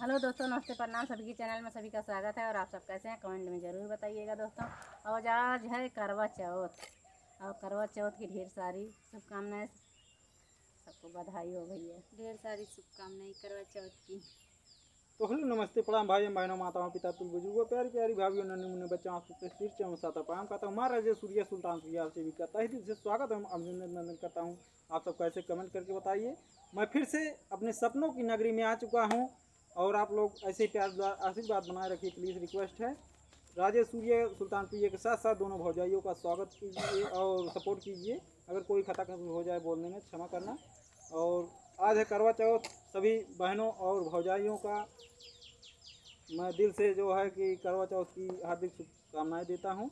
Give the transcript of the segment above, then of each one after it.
Hello दोस्तों, नमस्ते, प्रणाम। सभी के चैनल में सभी का स्वागत है। और आप सब कैसे हैं कमेंट में ज़रूर बताइएगा दोस्तों। और आज है करवा चौथ, और करवा चौथ की ढेर सारी शुभकामनाएं। सबको बधाई हो भैया, ढेर सारी शुभकामनाएं करवा चौथ की। तो हेलो नमस्ते प्रणाम भाई बहनों माताओं पिता तुल बुजुर्गों प्यारी प्यारी भाइयों नन्हे मुन्ने बच्चों आपके सिर चौं साता प्रणाम करता हूँ। महाराजे सूर्य सुल्तान सुयाल से भी करता है दिल से स्वागत है, अभिनंदन करता हूँ। आप सब कैसे कमेंट करके बताइए। मैं फिर से अपने सपनों की नगरी में आ चुका हूँ और आप लोग ऐसे प्यार आशीर्वाद बनाए रखिए, प्लीज़ रिक्वेस्ट है। राजे सूर्य सुल्तान प्रिय के साथ साथ दोनों भौजाइयों का स्वागत कीजिए और सपोर्ट कीजिए। अगर कोई खता हो जाए बोलने में क्षमा करना। और आज है करवा चौथ, सभी बहनों और भौजाइयों का मैं दिल से जो है कि करवा चौथ की हार्दिक शुभकामनाएं देता हूं।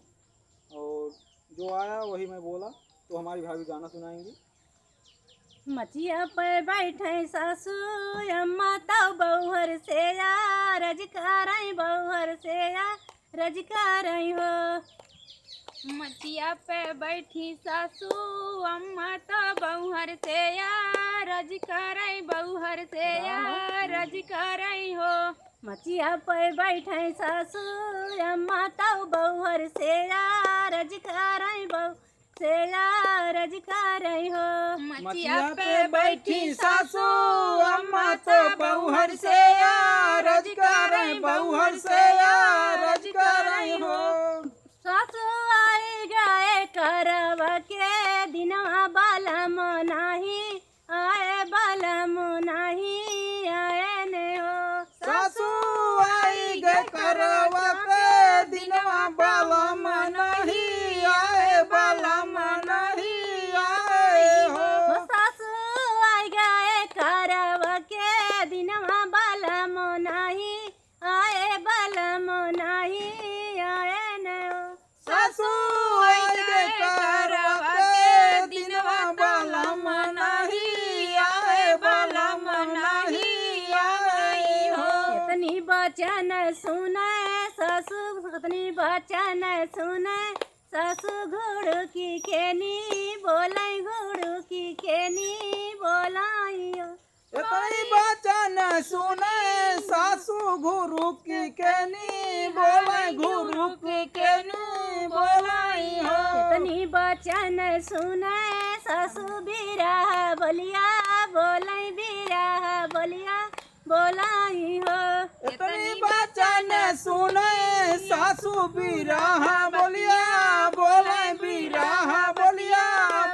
और जो आया वही मैं बोला, तो हमारी भाभी गाना सुनाएंगी। मचिया पे बैठे सासू अम्मा तो बहुहर से या रजकार बहुहर से या रजकार हो। मचिया पे बैठी सासू अम्मा तो बहुहर से या रज करई बहुहर से या रज करई हो। मचिया पे बैठे सासू अम्मा तो बहुहर से या रजकार बहु से या रजकार हो। मचिया पे बैठी सासू अम्मा तो बहुहर से या रज करई बहुहर से या रज करई हो। सासू आई गए करव के दिनवा बालम नाही आए, बालम नाही आए ने हो। सासू आई गे करवा पे दिनवा बालम नहीं आए, बालम नहीं आए हो। सासू आई गए करव के दिनवा बालम नाही आए, बालम नाही आए ने हो। सासू आई गे करवा के दिनवा बालम नहीं आए, बालम नहीं आए हो। इतनी बचन सुने सासू, इतनी बचन सुने सासू घोड़ू की खेनी बोलाई, घोड़ू की खेनी बोलाइयो। इतनी बचन सुने सासू गुरु की केनी बोलाई, गुरु की केनी बोलाई हो। इतनी बचन सुने सासू बिरह बोलिया बोलाई, बिरह बोलिया बोलाई हो। इतनी बचन सुने सासू बिरह बोलिया बोलाई, बिरह बोलिया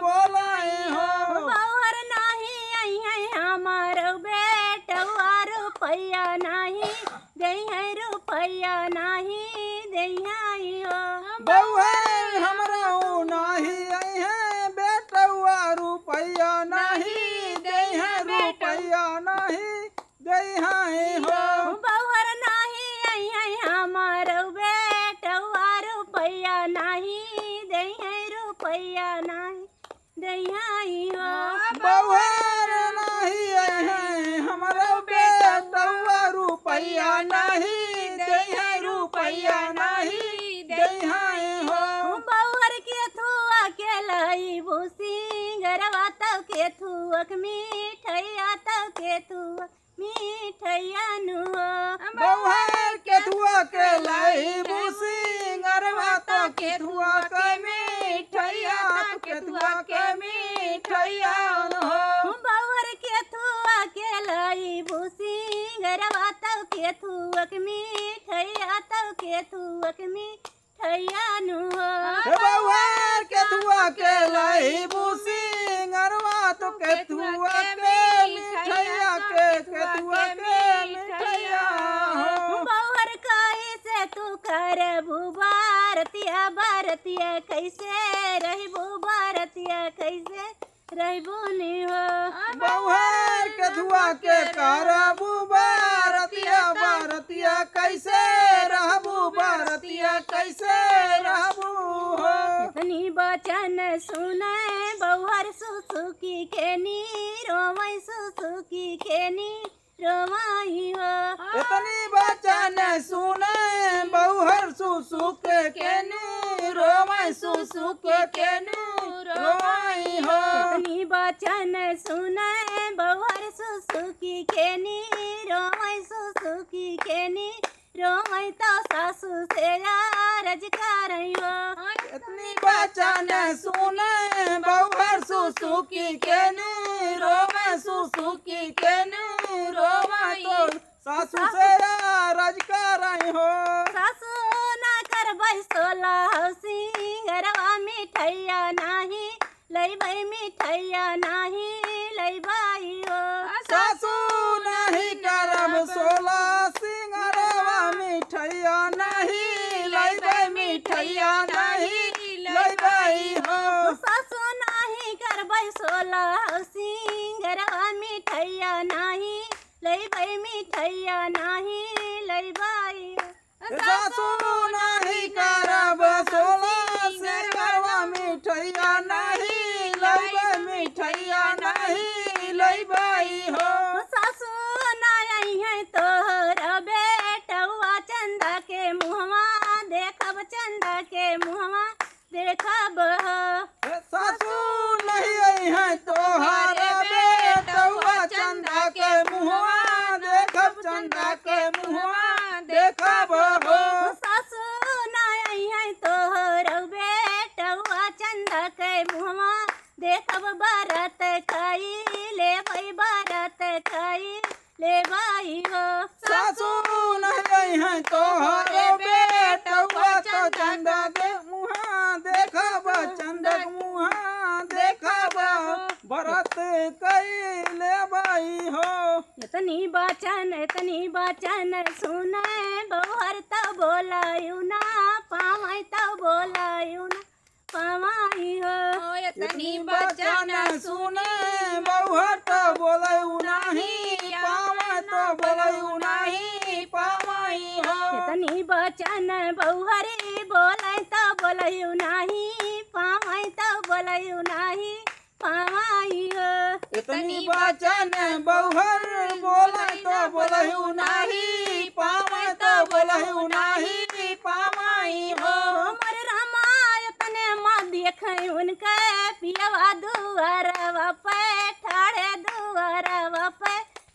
बोलाई हो। बहुहर नाही आई है हमार बेटवा, रुपया नहीं दई है, रुपया नहीं दई हो। बहुहर हमरा नाही आई है बेटवा, रुपया नहीं दे है, रुपया नहीं दे है हो। बहुहर नाही आई है हमार बेटवा, रुपया नहीं दई है, रुपया नहीं दई हो। बहुहर नहीं आई है हमरा बेटवा, रुपया नहीं दे है, रुपया नहीं दे है हो। बहुहर के थुआ के लाई भूसी गरवा तव के थुअक मिठैया, तव के थुआ मिठैया नु हो। बहुहर के थुआ के लाई भूसी गरवा तो के थुआ के मिठैया, के थुआ के मिठैया हो। बहुहर के थुआ के लाई भूसी गरवा तव के थुअक मिठैया, तव के थुअक मिठैया नु हो। बहुहर के थुआ के लाई भूसी गरवा तो के थुआ के मिठैया, के थुआ के मिठैया हो। बहुहर कैसे तू कर भारतिया, भारतिया कैसे रहबू, भारतिया कैसे रहबू नी हो। बहुहर के थुआ के करबू भारतिया, भारतिया कैसे रहबू, भारतिया कैसे रहबू हो। इतनी बचन सुने बहुहर सुसु की खेनी रोमई, सुसु की खेनी रोमाई हो। इतनी बचन सुने बहुहर सुसुक केनी रोमय सुसुक केनी रोवाई हो। इतनी बचन सुने बहुहर सुसुकी खेनी रोवै सुसुकी खेनी रोवै तो सासू से रज करई हो। इतनी बचन सुने बहुहर सुसुकी केनु रोवे सुसुकी केनु रोवे तो सासू से रज करई हो। सासू ना करबै 16 सिंगरवा मिठैया नाही लैबै मिठैया नाही लैबै हो। सासू नहीं करब 16 सिंगरवा मिठैया नहीं लैबै मिठैया नहीं लैबै हो। सासू नाही करबै 16 सिंगरवा मिठैया नाही लैबै मिठैया नाही लैबै हो। सासू नहीं करब 16 सिंगरवा मिठैया नहीं लैबै मिठैया नहीं लैबै हो। सासू ना है तोहर बेटवा चंदा के मुहवा देखब चंदा के मुहवा देखब हो। सासू नहीं है तोहर बेटवा चंदा के मुहवा देखब चंदा के मुहवा देखब हो। सासू ना है तोहर बेटवा चंदा के मुहवा देखब बरत खाई लेबै बरत खाई लेबै हो। सासू नहीं है तोहर बेटवा तो चंदा के मुहा देखब चंदा के मुहा देखब बरत कई लेबै हो। इतनी बचन सुने बहुहर तो बोलायु ना पावै तो बोलायु ना पावै हो। इतनी बचन सुने बहुहर तो बोलऊ नहीं पावै तो बोलऊ नहीं पावै हो। इतनी बचन बहुहरी बोलै तो बोलयु नाही पावै तो बोलयु नाही पावै हो। इतनी बचन बहुहर बोलै तो बोलऊ नहीं पावै तो बोलऊ नहीं पावै हो। हमर रामायण माँ देखै उनके पियवा दुआरवा पे ठाड़े दुआरवा पे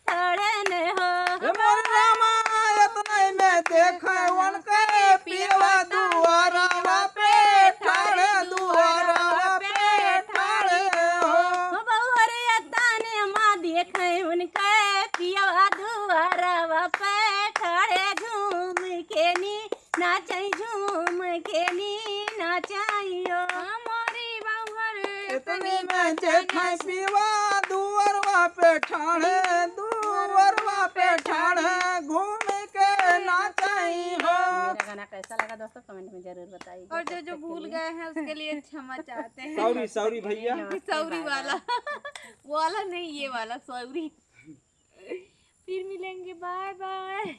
ठाड़े ने हो। हमर रामायण में देखे उनके पियवा दुआरवा पे ठाड़े दुआरवा पे ठाड़े हो। बहुहर तने माँ देखै उनके पियवा दुआरवा पे ठाड़े झूम के नी नाचै झूम के नी नाचाइयो। हमारी बहुहर इतनी में देखे पियवा दुआरवा पे ठाड़े दुआरवा पे ठाड़े घूम के नाचाई हो। मेरा गाना कैसा लगा दोस्तों कमेंट में जरूर बताइए। और जो भूल गए हैं उसके लिए क्षमा चाहते हैं। सॉरी सॉरी भैया। सौरी वाला वो वाला नहीं, ये वाला सौरी। फिर मिलेंगे, बाय बाय।